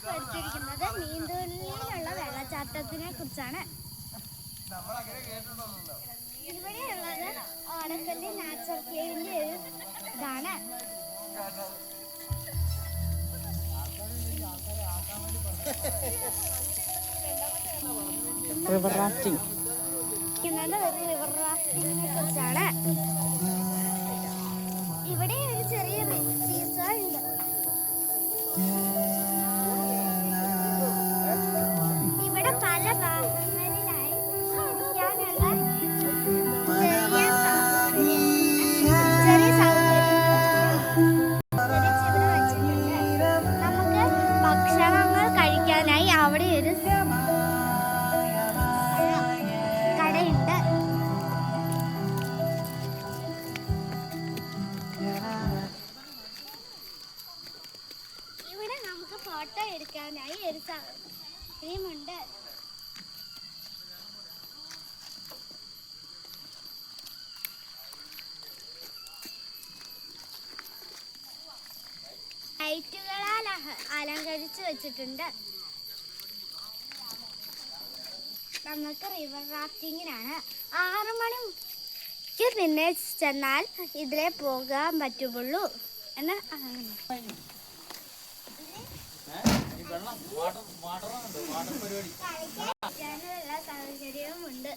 പഠിച്ചിരിക്കുന്നത് നീന്തലിലുള്ള വെള്ളച്ചാട്ടത്തിനെ കുറിച്ചാണ്. ഇവിടെയുള്ളത് ഓടക്കല്ലി നാച്ചുറൽ കേവിന്റെ ഒരു ഇതാണ്. റിവർ റാഫ്റ്റിംഗ് റിവർ റാഫ്റ്റിങ്ങിനെ കുറിച്ചാണ്. ഇവിടെ ഒരു ചെറിയ സീസോ ഉണ്ട്. ഇവിടെ പല ഭാഗങ്ങളിലായി ഇരിക്കാനുള്ള ചെറിയ സൗകര്യം വെച്ചിട്ടുണ്ട്. നമുക്ക് ഭക്ഷണങ്ങൾ കഴിക്കാനായി അവിടെ ഒരു കടയുണ്ട്. ഇവിടെ നമുക്ക് ഫോട്ടോ എടുക്കാനായി ഒരു സൗകര്യമുണ്ട്. ലൈറ്റുകളാൽ അലങ്കരിച്ചു വെച്ചിട്ടുണ്ട്. നമുക്ക് റിവർ റാഫ്റ്റിങ്ങിനാണ്. 6 മണിക്ക് പിന്നെ ചെന്നാൽ ഇതിലെ പോകാൻ പറ്റുള്ളൂ എന്ന് സൗകര്യവും ഉണ്ട്.